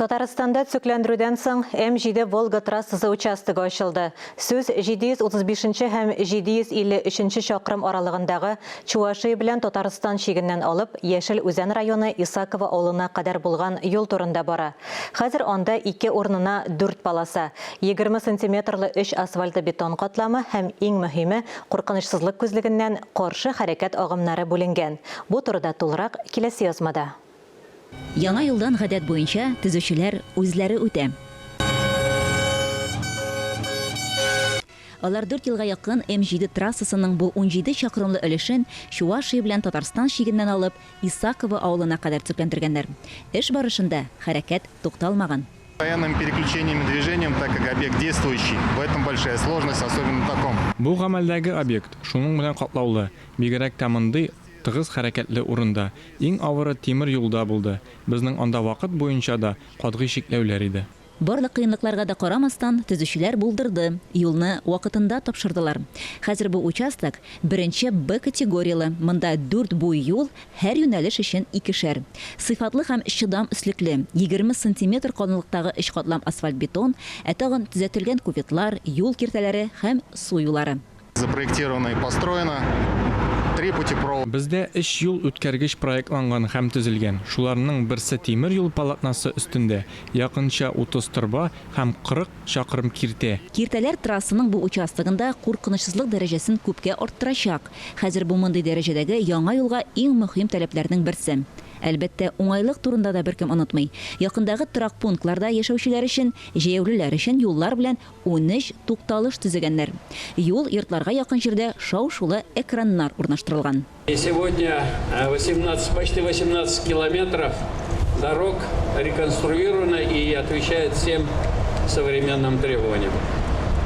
Татарстанда төзекләндерүдән соң М7 Волга трассасы участогы ачылды. Сүз 735 һәм 753 чакрым аралыгындагы Чувашия белән Татарстан шигеннән алып, Яшел Үзән районы Исаково авылына кадәр булган юл турында бара. Хәзер анда 2 урынына 4 полоса, 20 сантиметрлы 3 асфальты бетон катламы һәм иң мөһиме куркынычсызлык күзлегеннән каршы хәрәкәт агымнары бүленгән. Бу турыда тулырак киләсе язмада. Яңа юлдан гадәт буенча төзүчеләр үзләре үтә. Алар 4 елга якын М7 трассасының бу 17 чакрымлы өлешен Чувашия белән Татарстан шигеннән алып, Исаково авылына кадәр төзекләндергәннәр. Эш барышында хәрәкәт тукталмаган. Постоянным переключением движением, так как объект действующий, в этом большая сложность, особенно таком. Бу гамәлдәге объект шуның белән катлаулы, бигрәк тә мондый тыгыз хәрәкәтле урында, иң авыры тимер юлда булды. Безнең анда вакыт буенча да катгый шикләүләр иде. Барлык кыенлыкларга да карамастан төзүчеләр булдырды, юлны вакытында тапшырдылар. Хәзер бу участок беренче Б категориялы. Монда 4 буй юл, һәр юнәлеш өчен 2-шәр. Сыйфатлы һәм чыдам өслекле, 20 см калынлыктагы 3 катлам асфальт бетон, тагын төзәтелгән куветлар, юл киртәләре һәм су юллары. Запроектировано и построено 3 путепровода. Бездә 3 юл үткәргеч проектланган һәм төзелгән. Шуларның берсе тимер юл полотнасы өстендә, якынча 30 торба һәм 40 чакрым киртә. Киртәләр трассаның бу участогында куркынычсызлык дәрәҗәсен күпкә арттырачак. Хәзер бу мондый дәрәҗәдәге яңа юлга иң мөһим таләпләрнең берсе. Әлбәттә, уңайлык турында да беркем онытмый. Якындагы торак пунктларда яшәүчеләр өчен, җәяүлеләр өчен юллар белән 13 тукталыш төзегәннәр. Юл йортларга якын җирдә шау-шулы экраннар урнаштырылган. Сегодня почти 18 километров дорог реконструировано и отвечает всем современным требованиям.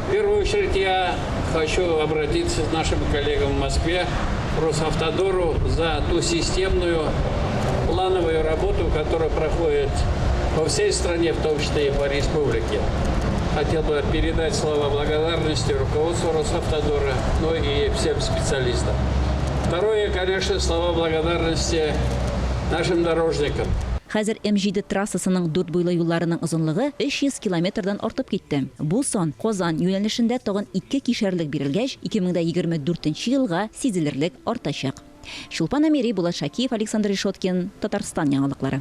В первую очередь я хочу обратиться к нашим коллегам в Москве, Росавтодору, за ту системную плановую работу, которая проходит по всей стране, в том числе и по республике. Хотел бы передать слова благодарности руководству Росавтодора, но и всем специалистам. Второе, конечно, слова благодарности нашим дорожникам. Хәзер М7 трассасының 4 буйлы юлларының озынлыгы 300 километрдан артып китте. Бу сан Казан юнәлешендә тагын 2 кишәрлек бирелгәч, 2024 елга сизелерлек артачак. Шулпан Амери, Булат Шакиев, Александр Решоткин, Татарстан яңалыклары.